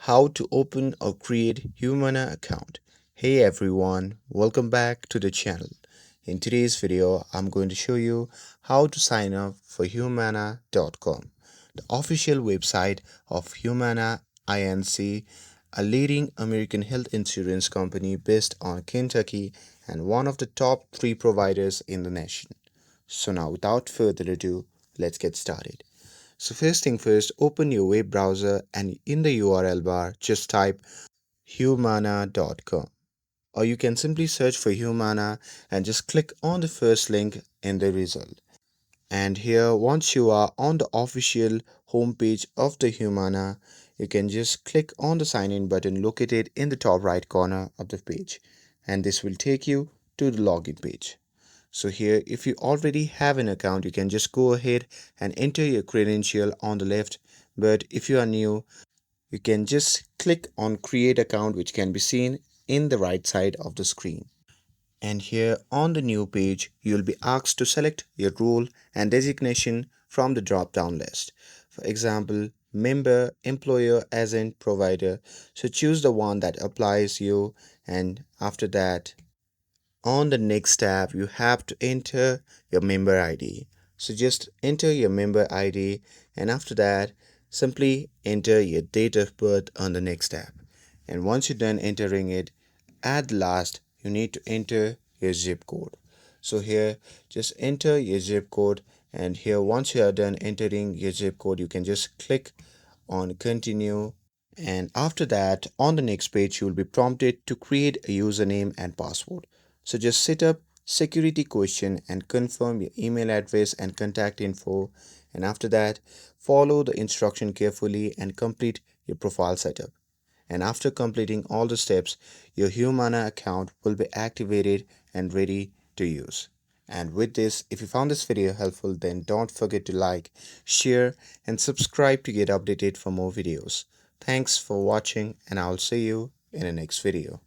How to open or create Humana account. Hey everyone, welcome back to the channel. In today's video, I'm going to show you how to sign up for Humana.com, the official website of Humana Inc., a leading American health insurance company based on Kentucky and one of the top 3 providers in the nation. So now without further ado, let's get started. So first thing first, open your web browser and in the URL bar, just type humana.com. Or you can simply search for Humana and just click on the first link in the result. And here, once you are on the official homepage of the Humana, you can just click on the sign in button located in the top right corner of the page. And this will take you to the login page. So here, if you already have an account, you can just go ahead and enter your credential on the left. But if you are new, you can just click on create account, which can be seen in the right side of the screen. And here on the new page, you will be asked to select your role and designation from the drop down list. For example, member, employer, agent, provider. So choose the one that applies you, and after that, on the next tab, you have to enter your member ID. So just enter your member ID, and after that, simply enter your date of birth on the next tab. And once you're done entering it, at last, you need to enter your zip code. So here, just enter your zip code, and here, once you are done entering your zip code, you can just click on continue, and after that, on the next page, you will be prompted to create a username and password. So just set up security question and confirm your email address and contact info. And after that, follow the instruction carefully and complete your profile setup. And after completing all the steps, your Humana account will be activated and ready to use. And with this, if you found this video helpful, then don't forget to like, share, and subscribe to get updated for more videos. Thanks for watching, and I'll see you in the next video.